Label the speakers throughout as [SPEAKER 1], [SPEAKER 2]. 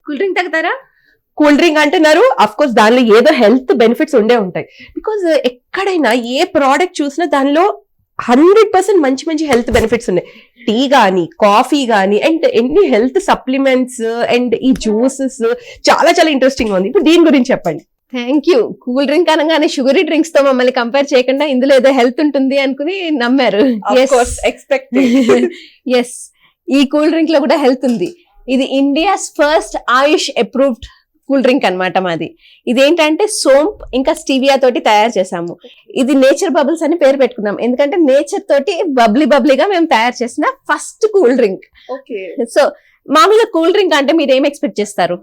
[SPEAKER 1] Cool drink తాగుతారా?
[SPEAKER 2] Cool drink అంటున్నారు, of course దానిలో ఏదో హెల్త్ బెనిఫిట్స్ ఉండే ఉంటాయి. బికాజ్ ఎక్కడైనా ఏ ప్రోడక్ట్ చూసినా దానిలో 100% మంచి మంచి హెల్త్ బెనిఫిట్స్ ఉన్నాయి. టీ గానీ, కాఫీ గానీ, అండ్ ఎన్ని హెల్త్ సప్లిమెంట్స్ అండ్ ఈ జ్యూసెస్ చాలా చాలా ఇంట్రెస్టింగ్ ఉంది. ఇప్పుడు దీని గురించి చెప్పండి.
[SPEAKER 1] Thank you. కూల్ డ్రింక్ అనగానే షుగరీ డ్రింక్స్ తో మమ్మల్ని కంపేర్ చేయకుండా ఇందులో ఏదో హెల్త్ ఉంటుంది అనుకుని నమ్మారు. ఎస్, ఈ కూల్ డ్రింక్ లో కూడా హెల్త్ ఉంది. ఇది ఇండియాస్ ఫస్ట్ ఆయుష్ అప్రూవ్డ్ కూల్ డ్రింక్ అనమాట మాది. ఇదేంటంటే సోంప్ ఇంకా స్టీవియా తోటి తయారు చేసాము. ఇది నేచర్ బబుల్స్ అని పేరు పెట్టుకున్నాం, ఎందుకంటే నేచర్ తోటి బబ్లీగా మేము తయారు చేసిన ఫస్ట్ కూల్ డ్రింక్. సో మామూలుగా కూల్ డ్రింక్ అంటే మీరు ఏం ఎక్స్పెక్ట్ చేస్తారు?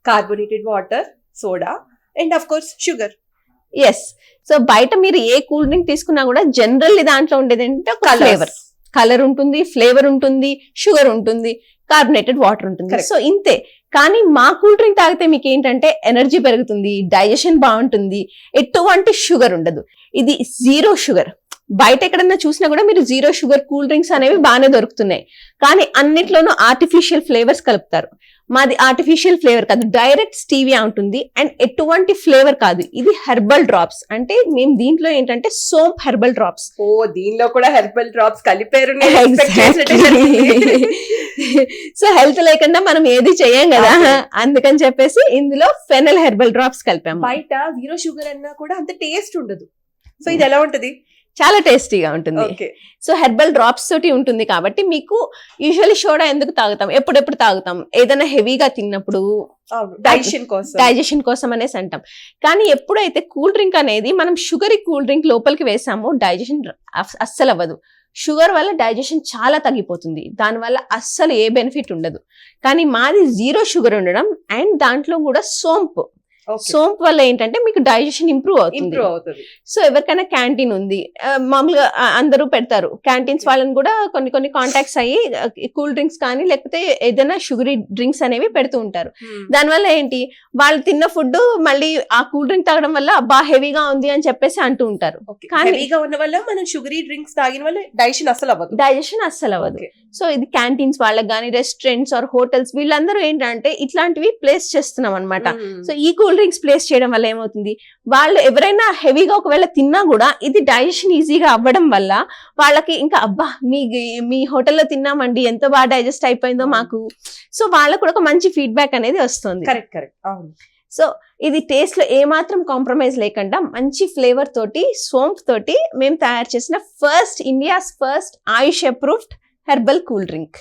[SPEAKER 2] Carbonated water, soda and of course sugar.
[SPEAKER 1] Yes. So బయట మీరు ఏ కూల్ డ్రింక్ తీసుకున్నా కూడా జనరల్లీ దాంట్లో ఉండేది ఏంటంటే కలర్ ఉంటుంది, ఫ్లేవర్ ఉంటుంది, షుగర్ ఉంటుంది, కార్బోనేటెడ్ వాటర్ ఉంటుంది. సో ఇంతే. కానీ మా కూల్ డ్రింక్ తాగితే మీకు ఏంటంటే ఎనర్జీ పెరుగుతుంది, డైజెషన్ బాగుంటుంది, ఎటువంటి షుగర్ ఉండదు. ఇది జీరో షుగర్. బయట ఎక్కడన్నా చూసినా కూడా మీరు జీరో షుగర్ కూల్ డ్రింక్స్ అనేవి బాగానే దొరుకుతున్నాయి, కానీ అన్నిట్లోనూ ఆర్టిఫిషియల్ ఫ్లేవర్స్ కలుపుతారు. మాది ఆర్టిఫిషియల్ ఫ్లేవర్ కాదు, డైరెక్ట్ స్టీవియా ఉంటుంది అండ్ ఎటువంటి ఫ్లేవర్ కాదు. ఇది హెర్బల్ డ్రాప్స్. అంటే మేము దీంట్లో ఏంటంటే సోంప్ హెర్బల్ డ్రాప్స్.
[SPEAKER 2] ఓ, దీనిలో కూడా హెర్బల్ డ్రాప్స్ కలిపారు.
[SPEAKER 1] సో హెల్త్ లేకుండా మనం ఏది చెయ్యం కదా, అందుకని చెప్పేసి ఇందులో ఫెనల్ హెర్బల్ డ్రాప్స్ కలిపాము.
[SPEAKER 2] బయట జీరో షుగర్ అన్నా కూడా అంత టేస్ట్ ఉండదు. సో ఇది ఎలా ఉంటది?
[SPEAKER 1] చాలా టేస్టీగా ఉంటుంది. సో హెర్బల్ డ్రాప్స్ తోటి ఉంటుంది కాబట్టి మీకు యూజువల్లీ సోడా ఎందుకు తాగుతాం, ఎప్పుడెప్పుడు తాగుతాం, ఏదైనా హెవీగా తిన్నప్పుడు, డైజెషన్ కోసం అనేసి అంటాం. కానీ ఎప్పుడైతే కూల్ డ్రింక్ అనేది మనం షుగర్ కూల్ డ్రింక్ లోపలికి వేసామో డైజెషన్ అస్సలు అవ్వదు. షుగర్ వల్ల డైజెషన్ చాలా తగ్గిపోతుంది, దానివల్ల అస్సలు ఏ బెనిఫిట్ ఉండదు. కానీ మాది జీరో షుగర్ ఉండడం అండ్ దాంట్లో కూడా సోంప్ వల్ల ఏంటంటే మీకు డైజెషన్ ఇంప్రూవ్ అవుతుంది. సో ఎవరికైనా క్యాంటీన్ ఉంది, మామూలుగా అందరూ పెడతారు, క్యాంటీన్స్ వాళ్ళని కూడా కొన్ని కాంటాక్ట్స్ అయ్యి కూల్ డ్రింక్స్ కానీ లేకపోతే ఏదైనా షుగరీ డ్రింక్స్ అనేవి పెడుతూ ఉంటారు. దానివల్ల ఏంటి, వాళ్ళు తిన్న ఫుడ్ మళ్ళీ ఆ కూల్ డ్రింక్ తాగడం వల్ల అబ్బా హెవీగా ఉంది అని చెప్పేసి అంటూ ఉంటారు.
[SPEAKER 2] హెవీగా ఉన్న వల్ల మనం షుగరీ డ్రింక్స్ తాగిన వల్ల డైజెషన్ అస్సలు అవ్వదు. సో ఇది క్యాంటీన్స్ వాళ్ళకి కానీ, రెస్టారెంట్స్ ఆర్ హోటల్స్, వీళ్ళందరూ ఏంటంటే ఇట్లాంటివి ప్లేస్ చేస్తున్నాం అనమాట. సో ఈ కూల్ డ్రింక్స్ ప్లేస్ చేయడం వల్ల ఏమవుతుంది, వాళ్ళు ఎవరైనా హెవీగా ఒకవేళ తిన్నా కూడా ఇది డైజెషన్ ఈజీగా అవ్వడం వల్ల వాళ్ళకి ఇంకా అబ్బా మీ హోటల్లో తిన్నామండి ఎంత బాగా డైజెస్ట్ అయిపోయిందో మాకు. సో వాళ్ళకు కూడా ఒక మంచి ఫీడ్బ్యాక్ అనేది వస్తుంది. సో ఇది టేస్ట్ లో ఏమాత్రం కాంప్రమైజ్ లేకుండా మంచి ఫ్లేవర్ తోటి, సోంప్ తోటి మేము తయారు చేసిన ఇండియాస్ ఫస్ట్ ఆయుష్ అప్రూవ్డ్ హెర్బల్ కూల్ డ్రింక్.